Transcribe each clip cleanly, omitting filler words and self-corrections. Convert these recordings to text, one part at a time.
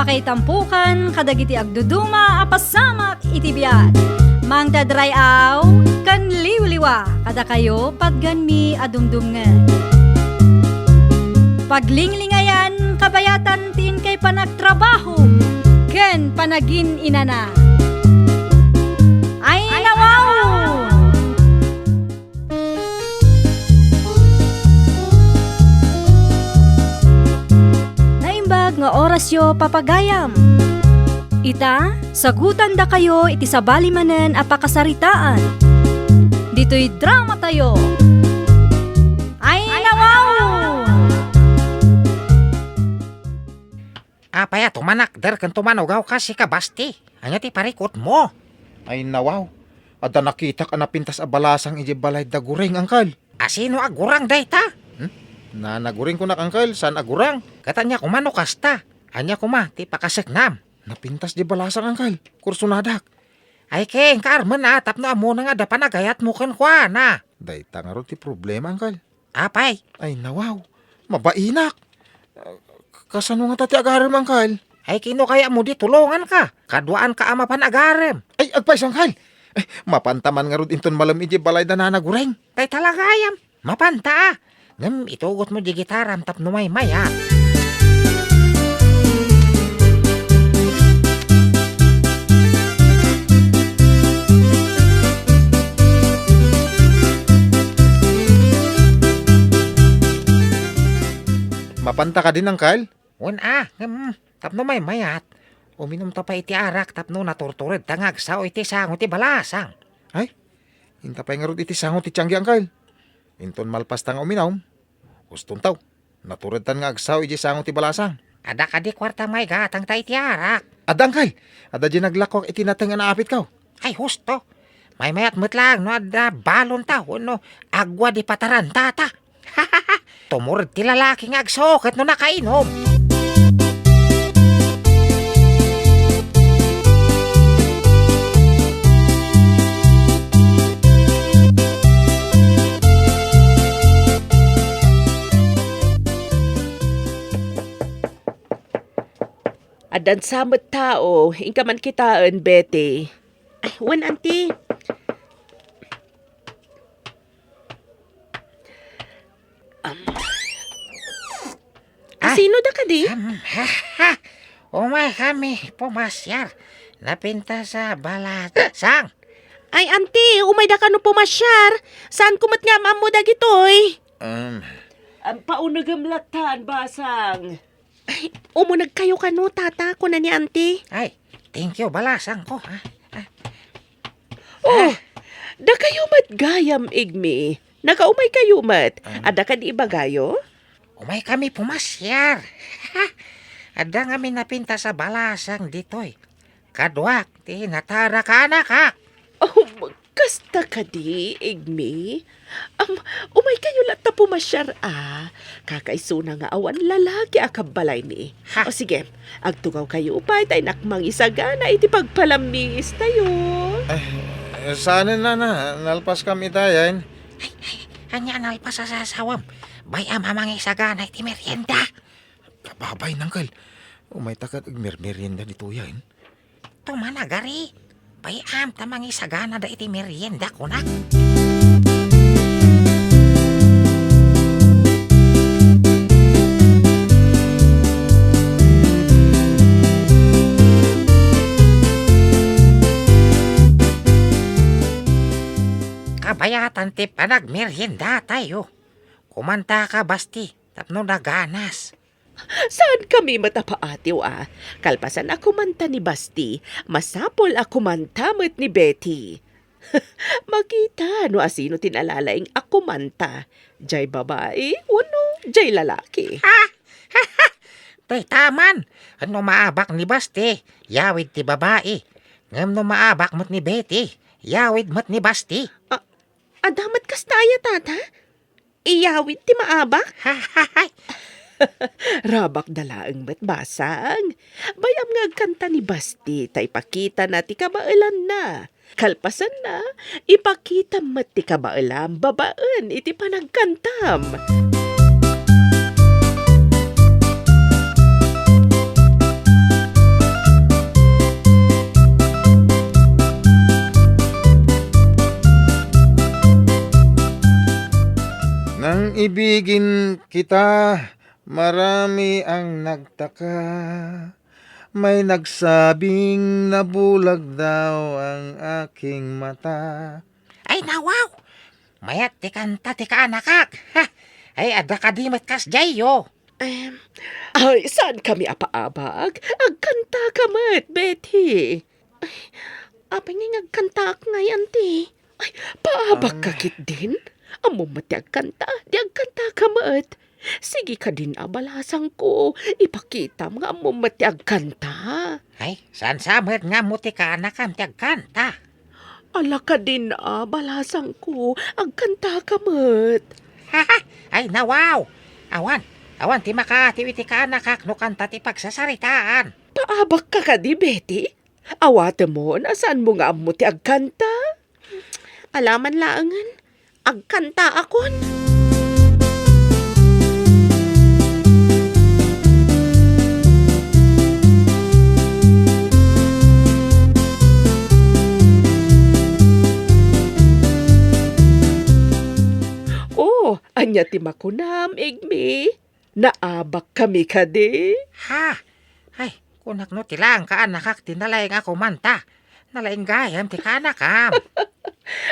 Mapakaitampukan kadagiti agduduma apasamak iti biag. Mangdadrayaw kan liwliwa kada kayo padganmi adumdumngan. Paglinglingayan kabayatan tin kay panagtrabaho ken panagin inana. Ay nawaw! Naimbag nga orasyo papagayam. Ita, sagutan da kayo iti sabali manen apakasaritaan. Dito'y drama tayo. Ay nawaw! Apaya tumanak der kan tumanogaw kasi ka basti. Anya ti parikot mo. Ay nawaw. Ada nakita ka na pintas a balasang iji balay da guring, angkal. Asino agurang dayta? Na naguring ko na, angkal. Saan agurang? Katanya kumano kasta. Anya kuma ti pakaseknam. Napintas di balasang, angkal. Kursunadak. Ay keng Carmen tapno amo na nga da panagayat mo kan kwa na. Dayta nga ro ti problema, angkal. Apay, Ay nawaw. Mabainak. Kasano nga tati agarem, angkal? ay kino kaya mo di tulungan ka. Kaduaan ka ama panagarem. Ay agpais, angkal. Ay, mapantaman nga ro inton malam iji balay da nanagureng. Tay talagayam. Mapanta. Ngem itugot mo di gitaram tapno may mayat. Mapanta ka din, angkal. Tapno may mayat. Uminom ta pa iti arak tapno naturtured tangagsaw iti sango ti balasang. Hintapay nga ro iti sangot ti tiyanggi, angkal. Inton malpas tang uminaw. Gustong taw. Natured tan nga agsaw iji sangot ti balasang. Ada ka di kwarta may gatang ta iti arak. Ada, angkal. Ada di naglakok iti nateng nga naapit kaw. Ay husto. May mayat metlang no ada balon ta no agwa di pataran tata. Tumurad ti lalaki nga agsoket no nakainom. Adan samot tao, ingka man kitaan, Betty. Ay, wan, auntie. Sino da ka di? Umay kami pumasyar. Napinta sa balasang. Ay, auntie, umay da ka no pumasyar. Saan kumat nga maam mo da gitoy? Ang paunagamlatan, basang. Ay, umunag kayo ka no, tata, ko na ni auntie. Ay, thank you balasang ko. Oh, da kayo matgayam, igmi. Nakaumay kayo mat. Ada ka di ibagayo? Umay kami pumasyar. Ada nga minapinta sa balasang ditoy. Kadwak, ti natara ka anak ha. Oh, kasta ka di, igmi. Umay kayo lata pumasyar Kakaisuna nga awan lalaki akabalay ni. Ha? O sige, agtugaw kayo upay tay nakmang isagana iti pagpalamis tayo. Sana na nalpas kami tayan. Anya nalpas sa sasawam. Bayam amang isagana iti merienda. Kababay, nangkal. Umay takat merienda dito yan. Tumanagari. Bayam tamang isagana da iti merienda kunak. Kabayatan ti panagmerienda tayo. Kumanta ka basti, tapno naganas. Saan kami matapaatiw Kalpasan ako manta ni Basti, masapol ako mantamot ni Betty. Makita no asino tinalalaing ako manta. Jay babae, wano, jay lalaki. Tay taman, ano maabak ni Basti, yawid ti babae. Ngam no maabak mo't ni Betty, yawid mo't ni Basti. Adamat kastaya, tata? Iyawid ti maabak? Rabak dalaang basang. Bayam nga kanta ni Basti, tay pakita na ti kabailan na. Kalpasan na, ipakita mat ti kabailan, babaan iti panagkantam. ibigin kita, marami ang nagtaka. May nagsabing nabulag daw ang aking mata. Ay nawaw! Mayat ti kanta ti kaanakak. Ha! Ay ada kadimat kas jayo. Ay, saan kami apaabag? Agkanta ka mat, Betty. Ay, apay nga agkanta ka ngayon, ti. Ay, paabag ka kit din? Amo mati agkanta, di agkanta ka mat. Sige ka din abalasang ko, ipakita mga amo mati agkanta. Ay, saan samet nga mo ti kaanakam ti agkanta? Ala ka din abalasang ko, agkanta ka mat. Ha! Ay nawaw! Awan ti makatiwi ti kaanakak no kanta ti pagsasaritaan. Paabag ka di, Betty? Awate mo, nasaan mo nga amo ti agkanta? Alaman laangan, agkanta akon. Oh, anya ti makunam, igmi. Naabak kami ka di. Ha! Ay, kunak no tilang kaanakak tinalaing ako manta. Nalaing gayam ti kaanakam.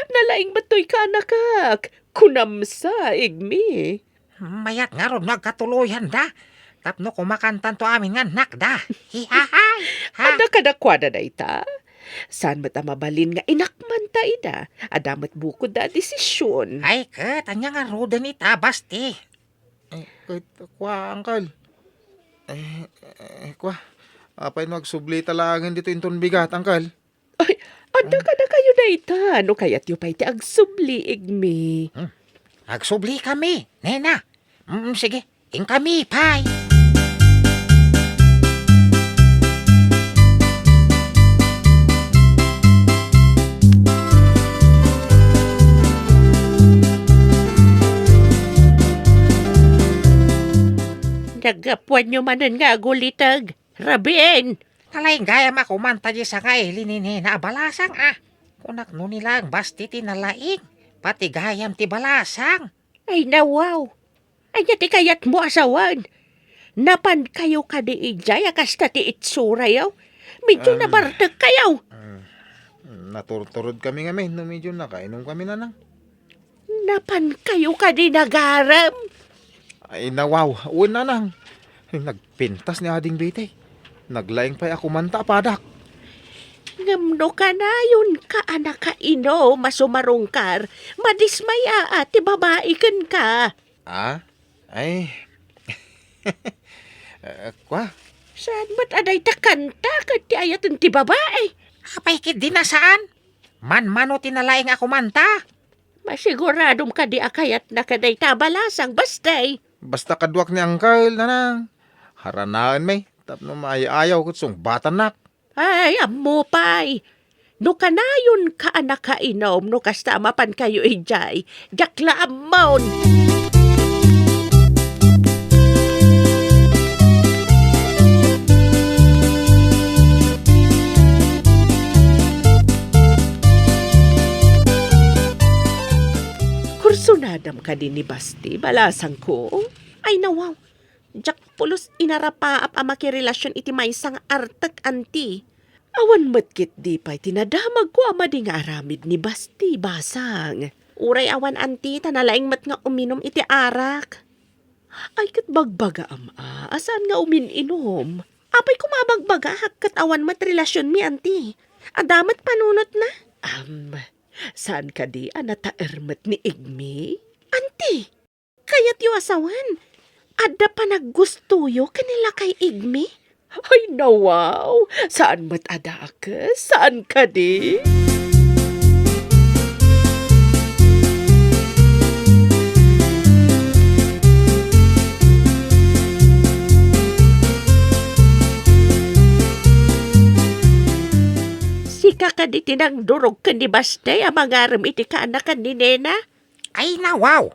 Nalaing batoy ka nakak. Kunamsa, igmi. Mayat nga ron nagkatuloyan da. Tapno kumakantan to amin nga anak da. Hihahay! Ha! Ada kadakwada na ita. Saan mata mabalin nga inakman ta ida. Adamat bukod da desisyon. Ay, kat, anya nga roda ni Basti. Kahit kwa, Uncle. Kwa. Apay nagsubli talangin dito inton bigat, Uncle. Ay, ada ka na kayo na ita. Ano kaya't yu pa'y ti agsubli, igmi. Agsubli kami, nena. Sige, ing kami, pay. Nagapuan nyo manan nga gulitag. Rabin! Nalaing gayam ako manta di sa kaili ni nena balasang Kunak no nilang basti tinalaing. Pati gayam ti balasang. Ay nawaw. Ay ti kayat mo asawan. Napan kayo ka di ijay akas ta ti itsura yaw. Medyo nabartag kayaw. Naturturod kami nga, no medyo nakainom kami na nang. Napan kayo ka di nagaram. Ay nawaw, uwan na nang. Nagpintas ni Ading Betty. Naglaing pa ako manta padak. Ngamno ka na yun ka anak ka ino, masumarungkar. Madismaya ti babae kan ka. Ay. Kwa? Saan mat aday ta kanta kat ti ayatan ti babae? Apay kid di na saan? Man-mano tinalaing ako manta. Masiguradom ka di akayat na kaday tabalasang bastay. Basta kadwak ni Uncle na nang. Haranaan may. Tapno maayaw ko sung batanak. Ay, amo pay. No kanayon ka anak ka inom, no kasta mapan kayo ijay. Jakla amon. Kursunadam ka din ni Basti, balasang ko. Ay nawaw. Jak pulos inarapaap ang makirelasyon iti may sang artak anti. Awan matkit di pa'y tinadamag ko ama di nga aramid ni Basti basang. Uray awan anti tanalaing mat nga uminom iti arak. Ay kat bagbaga ama, asan nga umininom? Apay kumabagbaga kat awan mat relasyon mi anti. Adamat panunot na. Saan ka di anataermat ni Igmi? Anti, kayat yu asawan. Ada pa naggustuyo kanila kay Igmi? Ay, nawaw! Saan mat ada ka? Saan ka di? Sika ka di tinang durog ka ni Bastay ang mangaram iti ka anak ni Nena? Ay nawaw!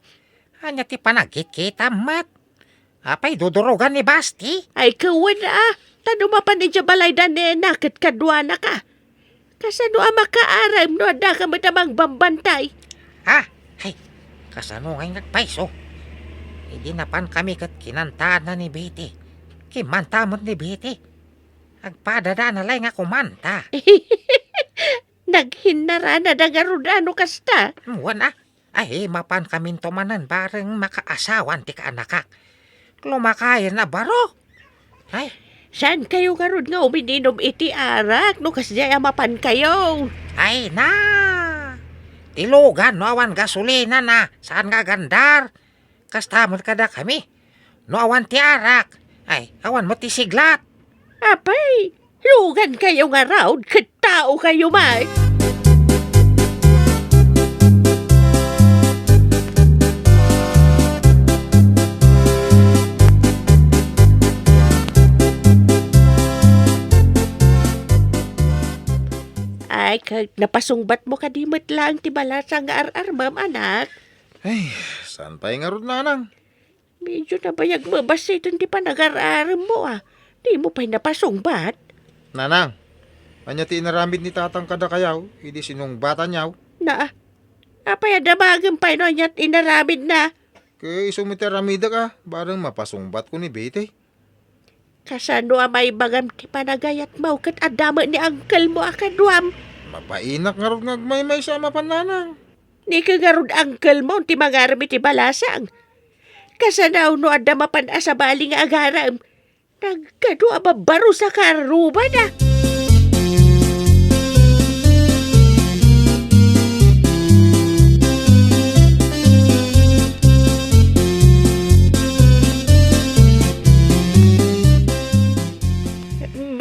Anya ti panagkit kita mat. Apay dudurugan ni Basti. Ay kawan tanumapan ni balay da Nena kat kadwa na ka. Kasano ang makaaram no ada ka matamang bambantay. Ay, kasano ngay nagpaiso? Hindi napan kami kat kinantaan na ni Betty. Kimanta mo't ni Betty. Agpadada na lang nga kumanta. Naghinara na dagarudano kasta. Wana, ay mapan kami tumanan bareng makaasawan ti kaanakak. Lumakayan na baro. Ay, Saan kayo garud nga umininom iti arak no kasya mapan kayo? ay na. Tilugan no awan gasolina na. Saan nga gandar? Kastamon kada kami. No awan ti arak. Ay, awan mo ti siglat. Apay, lugan kayo nga raw, katao kayo may. Ay, napasungbat mo kadimot lang ti balasa nga ar-armam, anak. Ay, saan pa nga rod nanang? Medyo nabayag mo ba sa itong di pa nag-ar-aram mo Di mo pa'y napasungbat. Nanang, anya ti inaramid ni tatang kada kayaw, hindi sinong bata niyaw. Na, apay adamagan pa no niya't inaramid na. Kaya isumiti ramida ka, barang mapasungbat ko ni Betty. Kasano may bagam ti panagayat mo kat adama ni uncle mo akadwam. Mapainak nga rod ngagmay-may sa mapananang. Ni kagarod uncle mo ti magarami ti balasang. Kasanaw no adama pan sa baling agaram. Nagkado ababaro sa karuba na.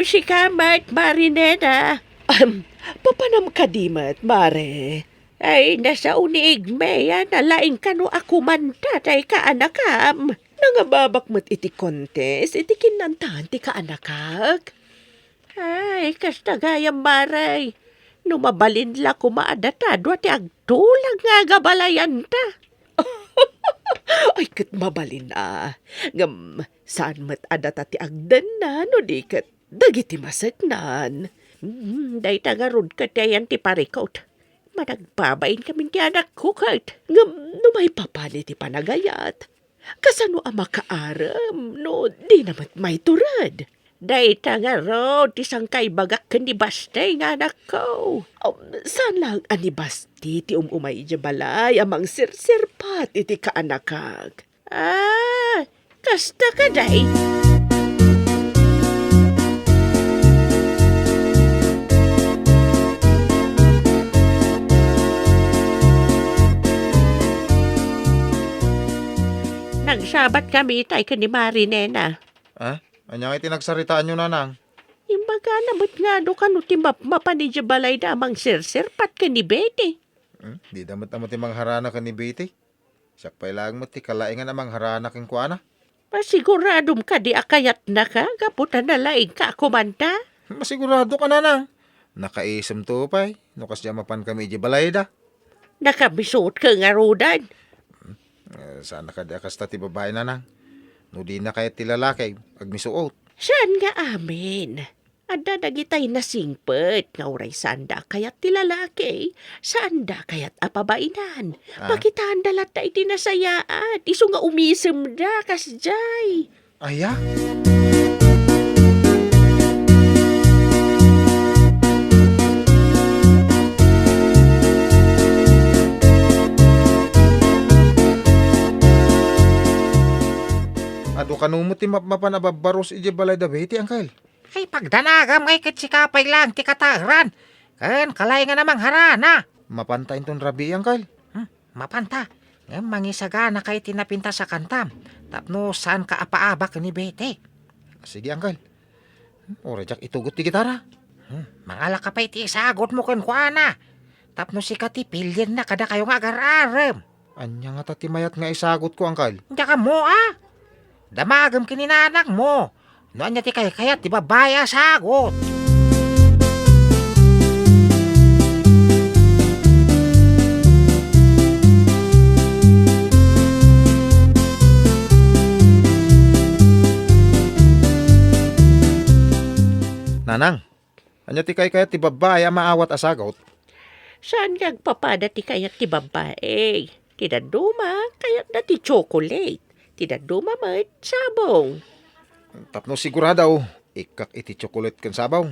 Sikamat, Marinena. Papanam kadimat, Mare. Ay, nasa uniig meya na laing kano ako manta tay kaanakam. Nangababak mo't iti kontes, iti kinantahan ti kaanakak. Ay, kasta gayam, Maray. Numabalin la kumaadatado at agtulag nga gabalayan ta. Ay, kat mabalin Ngam, saan mat adata ti agdan na, no di kat dagiti masagnan. Day tagarod ka tayan ti parikot. Managbabain kaming ti anak ko kat. Ngam, no may papali ti panagayat. Kasano ang makaaram, no di namat may turad. Day tagarod ti sangkay bagak kan ni Bastay nga anak ko. Saan lang ani Basti ti umay di balay amang sirsirpat iti kaanakag. Kasta ka day. Nagsabat kami tay ka ni Marinena. Anya nga itinagsaritaan nyo nanang? Imbaga namat nga do ka no ti mapanidya balay na amang sirsirpat ka ni Betty. Di damat naman ti mangharana ka ni Betty. Siyak pa ilang mo ti kalaingan amang harana kang kuana. Masiguradom ka di akayat na ka, gaputan na laing ka kumanta. Masigurado ka nanang. Nakaisem to pa'y. Nukas diya mapan kami di balayda. Nakabisuot ka nga rodan. Sana ka di akas ti babae nanang. No di na kaya ti lalaki, agmisuot. Saan nga amin? Ada dagitay na singpet, nga uray sanda kayat ti lalaki, sanda kayat apabainan. Pakitaan dalat na iti nasayaat, iso nga umisem da kasjay. Aya? Ado kanumot ti mapanababaros ije balay da Betty, angkal. Ay pagdanagam ay kitsikapay lang ti katagran. Kan kalay nga namang harana. Mapantain ton rabi, angkal. Mapanta. Ngam mangisagana kay tinapinta sa kantam. Tapno saan ka apaabak ni Betty. Sige, angkal. Orejak itugot ti gitara. Mangala ka pa iti isagot mo kan kuana. Tapno si katipilyan na kada kayo nga agar-arem. Anya nga tati mayat nga isagot ko, angkal. Diya ka mo Damagam kininanak mo. Noan niya ti kayat ti babaya sagot. Nanang, anya ti kayat ti babaya maawat asagot. Saan gagpapada ti kayat ti babae? Kinaduma, kayat na ti chocolate. Tidadumamad, sabong. Tapno siguradaw, ikak iti chocolate kan sabaw.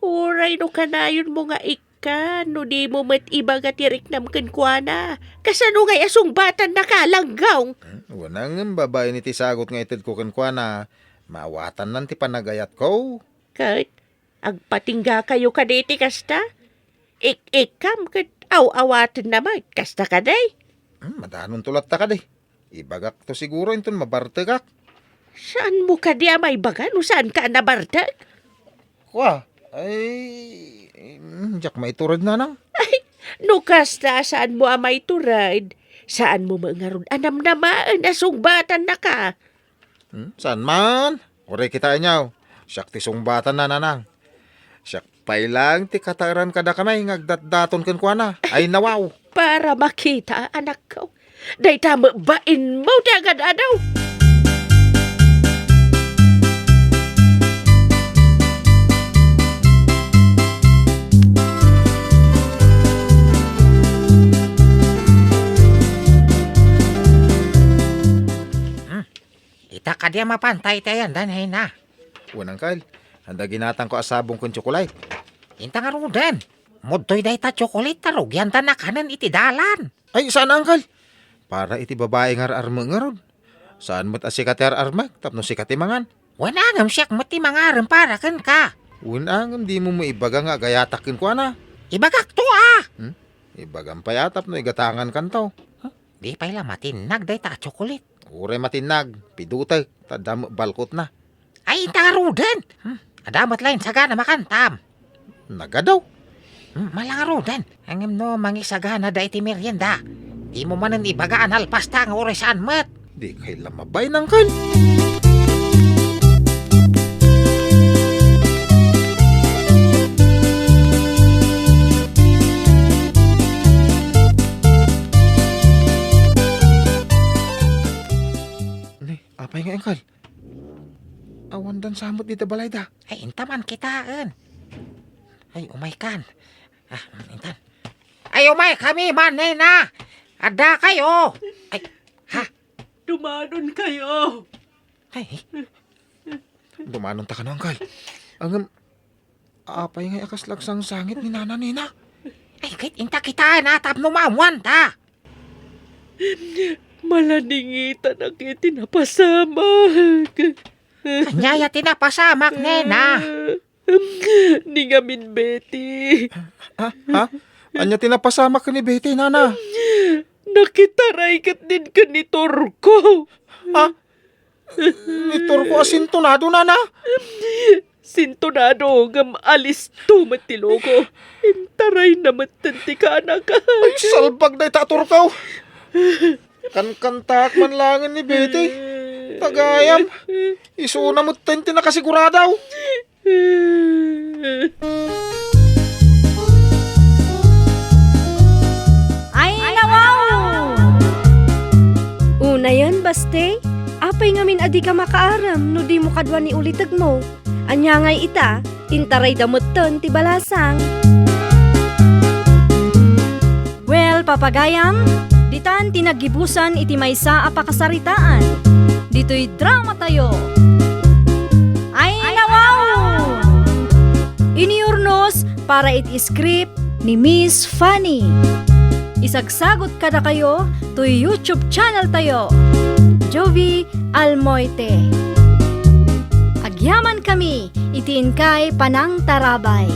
Uray no kanayon mo nga ika, no di mo mat iba nga tirik namkan kwa na. Kasano nga asong batan nakalanggaw. Wanang babae ni ti sagot nga itid ko kan kwa na mawatan nan ti panagayat ko. Kat, agpatingga kayo kaditi kasta. Ikam kat aw-awatan naman, kasta kaday. Madanon tulat ta ka di. Ibagak to siguro inton mabartegak. Saan mo ka di may bagan o saan ka nabartag? Kwa, ay... jak maiturad na nang. No kasta saan mo amay turad? Saan mo mangarod anam namaan asong batan na ka? Saan man? Ore kita inyaw. Siyak ti sungbatan na nanang. Siyak pay lang ti kataran kada kamay ngagdatdaton ken kwa na. Ay nawaw. Para makita anak ko. Day tama bain mo di agad adaw. Ita ka diya mapantay tayan dan hay na. Unang kail. Handa ginatang ko asabong kun chocolate. Inta nga rudan. Mudtoy day ta chocolate tarog yan ta nakanan iti dalan. Ay, saan angkal? Para iti babae nga arma nga rod. Saan mo't asikat arma? Tapno sikat mangan. Wanangam siyak mati mangaram para kan ka. Unangam di mo maibaga nga gayatakin ko na. Ibagak to ah. Ibagam payatap no igatangan kantaw. Di pala matinag day ta chocolate. Ure matinag, pidutay, tadam balkot na. Ay inta nga rudan. Adamat lain sagana makantam. Nagadaw. Malang rudan. Angem no mangisagana da iti merienda. Di mo manan ibagaan halpasta nga oresan met. Di kay lamabay ng kal. Apay nga engkal. Awan dan samot dito balay da. Ay intaman kitaan. Ay umay kan. Intan. Ay umay kami man na. Ada kayo. Ay ha. Dumanon kayo. Ay Dumanon ta ka no, engkal. Ang apay nga akas laksang sangit ni nana nina. ay kit inta kitaan atap no mamuan ta. Malaningitan ang itinapasamag. Kanyaya tinapasamak nena. Ni ngamin Betty. Ha? Anya tinapasamak ka ni Betty, nana. Nakitaray kat din ka ni Torko. Ha? Nitor ko asintonado, nana. Sintonado ngam alis tumatilogo. Intaray na matanti ka anak. Ay, salbag na itator ka. Kankantak man langan ni Betty. Tagayam. Isuna mo tenti na kasiguradaw. Ay, nawaw! Una yan, baste. Apay ngamin adi ka makaaram no di mo kadwa ni ulitag mo. Anya ngay ita, intaray damuton ti balasang. Well, papagayam, ditan tinagibusan iti maysa a pakasaritaan. Dito'y drama tayo. Ay, nawaw! Iniurnos para iti script ni Miss Fanny. Isagsagot kada kayo to YouTube channel tayo. Jovi Almoite. Agyaman kami, itiin kay Panang Tarabay.